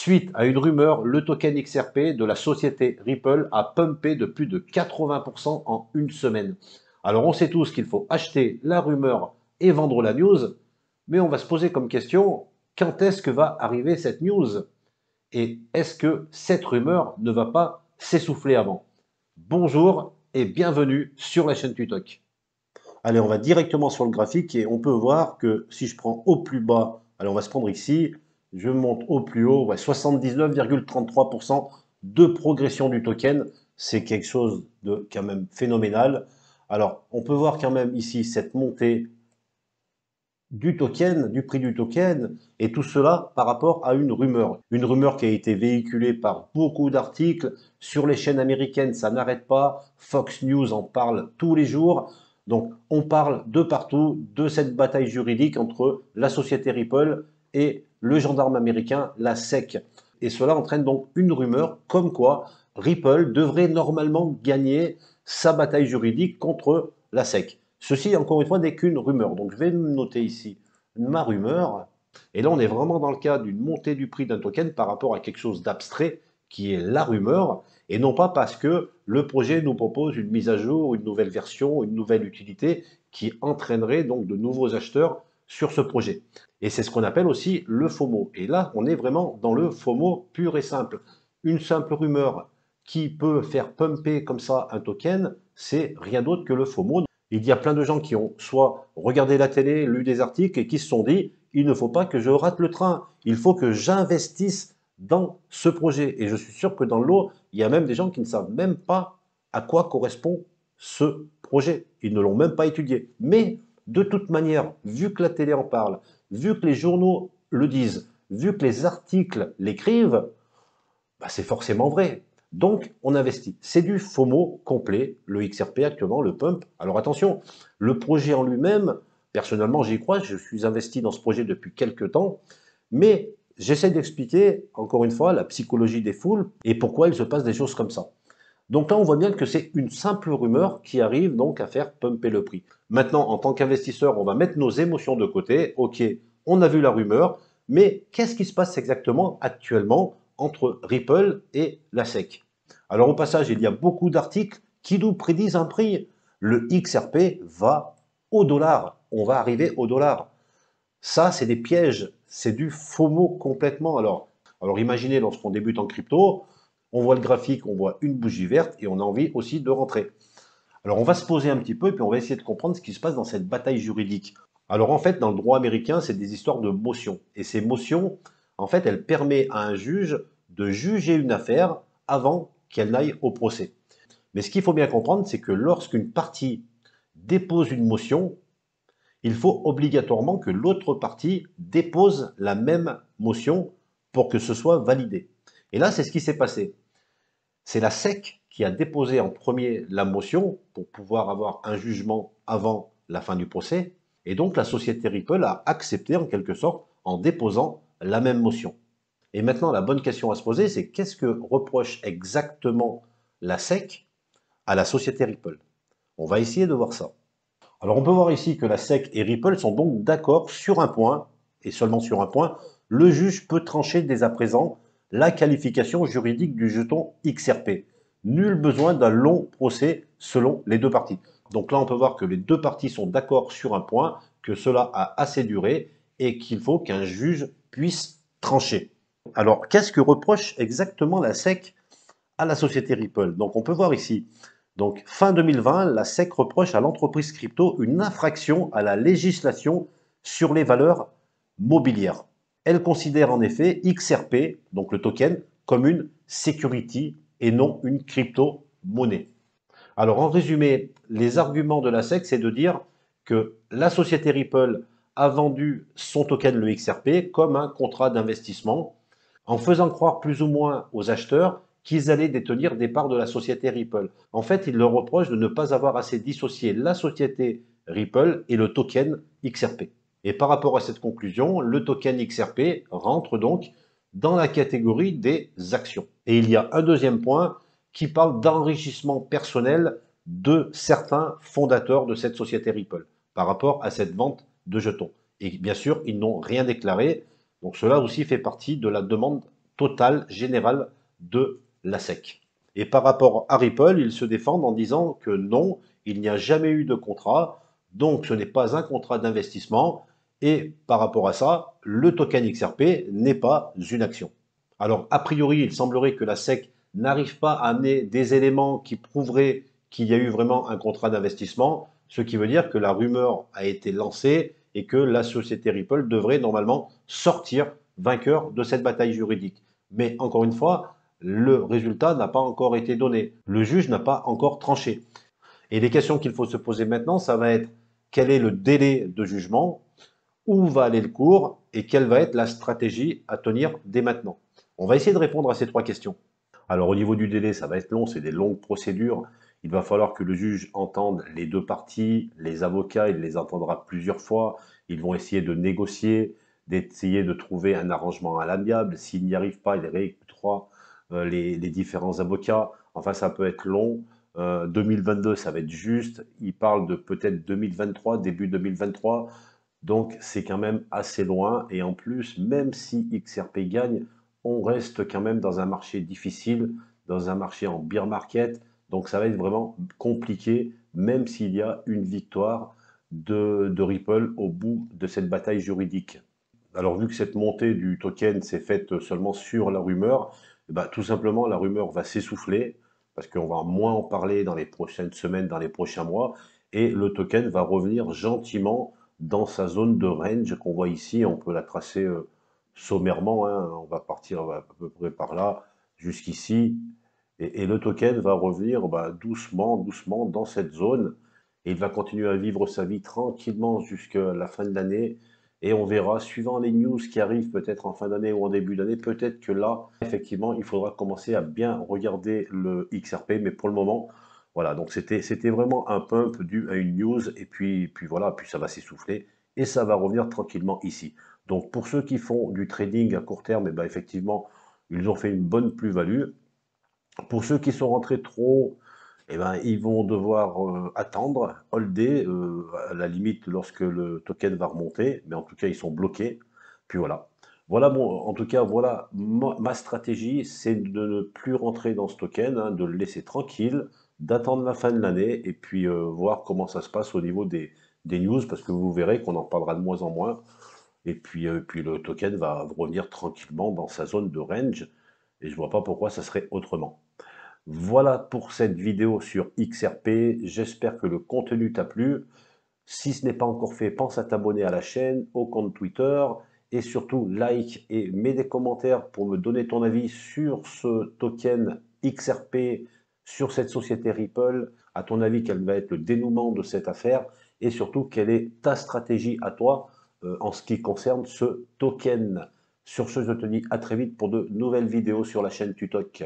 Suite à une rumeur, le token XRP de la société Ripple a pumpé de plus de 80% en une semaine. Alors on sait tous qu'il faut acheter la rumeur et vendre la news, mais on va se poser comme question, quand est-ce que va arriver cette news? Et est-ce que cette rumeur ne va pas s'essouffler avant? Bonjour et bienvenue sur la chaîne Tutok. Allez, on va directement sur le graphique et on peut voir que si je prends au plus bas, allez, on va se prendre ici, je monte au plus haut, ouais, 79,33% de progression du token. C'est quelque chose de quand même phénoménal. Alors, on peut voir quand même ici cette montée du token, du prix du token, et tout cela par rapport à une rumeur. Une rumeur qui a été véhiculée par beaucoup d'articles, sur les chaînes américaines, ça n'arrête pas, Fox News en parle tous les jours, donc on parle de partout de cette bataille juridique entre la société Ripple et le gendarme américain, la SEC. Et cela entraîne donc une rumeur comme quoi Ripple devrait normalement gagner sa bataille juridique contre la SEC. Ceci, encore une fois, n'est qu'une rumeur. Donc, je vais noter ici ma rumeur. Et là, on est vraiment dans le cas d'une montée du prix d'un token par rapport à quelque chose d'abstrait qui est la rumeur, et non pas parce que le projet nous propose une mise à jour, une nouvelle version, une nouvelle utilité qui entraînerait donc de nouveaux acheteurs sur ce projet. Et c'est ce qu'on appelle aussi le FOMO. Et là, on est vraiment dans le FOMO pur et simple. Une simple rumeur qui peut faire pumper comme ça un token, c'est rien d'autre que le FOMO. Il y a plein de gens qui ont soit regardé la télé, lu des articles et qui se sont dit « il ne faut pas que je rate le train, il faut que j'investisse dans ce projet ». Et je suis sûr que dans l'eau, il y a même des gens qui ne savent même pas à quoi correspond ce projet. Ils ne l'ont même pas étudié. Mais de toute manière, vu que la télé en parle, vu que les journaux le disent, vu que les articles l'écrivent, bah c'est forcément vrai. Donc, on investit. C'est du FOMO complet, le XRP actuellement, le pump. Alors attention, le projet en lui-même, personnellement, j'y crois, je suis investi dans ce projet depuis quelques temps, mais j'essaie d'expliquer, encore une fois, la psychologie des foules et pourquoi il se passe des choses comme ça. Donc là, on voit bien que c'est une simple rumeur qui arrive donc à faire pumper le prix. Maintenant, en tant qu'investisseur, on va mettre nos émotions de côté. Ok, on a vu la rumeur, mais qu'est-ce qui se passe exactement actuellement entre Ripple et la SEC? Alors au passage, il y a beaucoup d'articles qui nous prédisent un prix. Le XRP va au dollar. On va arriver au dollar. Ça, c'est des pièges. C'est du FOMO complètement. Alors imaginez lorsqu'on débute en crypto, on voit le graphique, on voit une bougie verte et on a envie aussi de rentrer. Alors on va se poser un petit peu et puis on va essayer de comprendre ce qui se passe dans cette bataille juridique. Alors en fait, dans le droit américain, c'est des histoires de motions. Et ces motions, en fait, elles permettent à un juge de juger une affaire avant qu'elle n'aille au procès. Mais ce qu'il faut bien comprendre, c'est que lorsqu'une partie dépose une motion, il faut obligatoirement que l'autre partie dépose la même motion pour que ce soit validé. Et là, c'est ce qui s'est passé. C'est la SEC qui a déposé en premier la motion pour pouvoir avoir un jugement avant la fin du procès. Et donc la société Ripple a accepté en quelque sorte en déposant la même motion. Et maintenant, la bonne question à se poser, c'est qu'est-ce que reproche exactement la SEC à la société Ripple? On va essayer de voir ça. Alors on peut voir ici que la SEC et Ripple sont donc d'accord sur un point, et seulement sur un point, le juge peut trancher dès à présent la qualification juridique du jeton XRP. Nul besoin d'un long procès selon les deux parties. Donc là on peut voir que les deux parties sont d'accord sur un point, que cela a assez duré et qu'il faut qu'un juge puisse trancher. Alors qu'est-ce que reproche exactement la SEC à la société Ripple? Donc on peut voir ici, donc fin 2020, la SEC reproche à l'entreprise crypto une infraction à la législation sur les valeurs mobilières. Elle considère en effet XRP, donc le token, comme une security et non une crypto-monnaie. Alors en résumé, les arguments de la SEC, c'est de dire que la société Ripple a vendu son token, le XRP, comme un contrat d'investissement, en faisant croire plus ou moins aux acheteurs qu'ils allaient détenir des parts de la société Ripple. En fait, ils leur reprochent de ne pas avoir assez dissocié la société Ripple et le token XRP. Et par rapport à cette conclusion, le token XRP rentre donc dans la catégorie des actions. Et il y a un deuxième point qui parle d'enrichissement personnel de certains fondateurs de cette société Ripple par rapport à cette vente de jetons. Et bien sûr, ils n'ont rien déclaré, donc cela aussi fait partie de la demande totale, générale de la SEC. Et par rapport à Ripple, ils se défendent en disant que non, il n'y a jamais eu de contrat, donc ce n'est pas un contrat d'investissement, et par rapport à ça, le token XRP n'est pas une action. Alors, a priori, il semblerait que la SEC n'arrive pas à amener des éléments qui prouveraient qu'il y a eu vraiment un contrat d'investissement, ce qui veut dire que la rumeur a été lancée et que la société Ripple devrait normalement sortir vainqueur de cette bataille juridique. Mais encore une fois, le résultat n'a pas encore été donné. Le juge n'a pas encore tranché. Et les questions qu'il faut se poser maintenant, ça va être quel est le délai de jugement, où va aller le cours et quelle va être la stratégie à tenir dès maintenant. On va essayer de répondre à ces trois questions. Alors au niveau du délai, ça va être long, c'est des longues procédures. Il va falloir que le juge entende les deux parties, les avocats, il les entendra plusieurs fois. Ils vont essayer de négocier, d'essayer de trouver un arrangement à l'amiable. S'il n'y arrive pas, il réécoutera les différents avocats. Enfin, ça peut être long. 2022, ça va être juste. Il parle de peut-être 2023, début 2023. Donc c'est quand même assez loin. Et en plus, même si XRP gagne, on reste quand même dans un marché difficile, dans un marché en bear market. Donc ça va être vraiment compliqué, même s'il y a une victoire de Ripple au bout de cette bataille juridique. Alors vu que cette montée du token s'est faite seulement sur la rumeur, eh ben, tout simplement la rumeur va s'essouffler, parce qu'on va moins en parler dans les prochaines semaines, dans les prochains mois, et le token va revenir gentiment dans sa zone de range qu'on voit ici. On peut la tracer sommairement, hein. On va partir à peu près par là, jusqu'ici, et le token va revenir doucement, doucement dans cette zone, et il va continuer à vivre sa vie tranquillement jusqu'à la fin de l'année, et on verra, suivant les news qui arrivent peut-être en fin d'année ou en début d'année, peut-être que là, effectivement, il faudra commencer à bien regarder le XRP, mais pour le moment, voilà, donc c'était vraiment un pump dû à une news, et puis voilà, puis ça va s'essouffler, et ça va revenir tranquillement ici. Donc pour ceux qui font du trading à court terme, et ben effectivement, ils ont fait une bonne plus-value. Pour ceux qui sont rentrés trop, eh ben, ils vont devoir attendre, holder, à la limite lorsque le token va remonter, mais en tout cas ils sont bloqués. Puis voilà. Voilà, bon, en tout cas, voilà ma stratégie, c'est de ne plus rentrer dans ce token, hein, de le laisser tranquille, d'attendre la fin de l'année et puis voir comment ça se passe au niveau des news, parce que vous verrez qu'on en parlera de moins en moins. Et puis le token va revenir tranquillement dans sa zone de range, et je vois pas pourquoi ça serait autrement. Voilà pour cette vidéo sur XRP. J'espère que le contenu t'a plu. Si ce n'est pas encore fait, pense à t'abonner à la chaîne, au compte Twitter et surtout like et mets des commentaires pour me donner ton avis sur ce token XRP, sur cette société Ripple. À ton avis, quel va être le dénouement de cette affaire et surtout quelle est ta stratégie à toi en ce qui concerne ce token. Sur ce, je te dis à très vite pour de nouvelles vidéos sur la chaîne Tutok.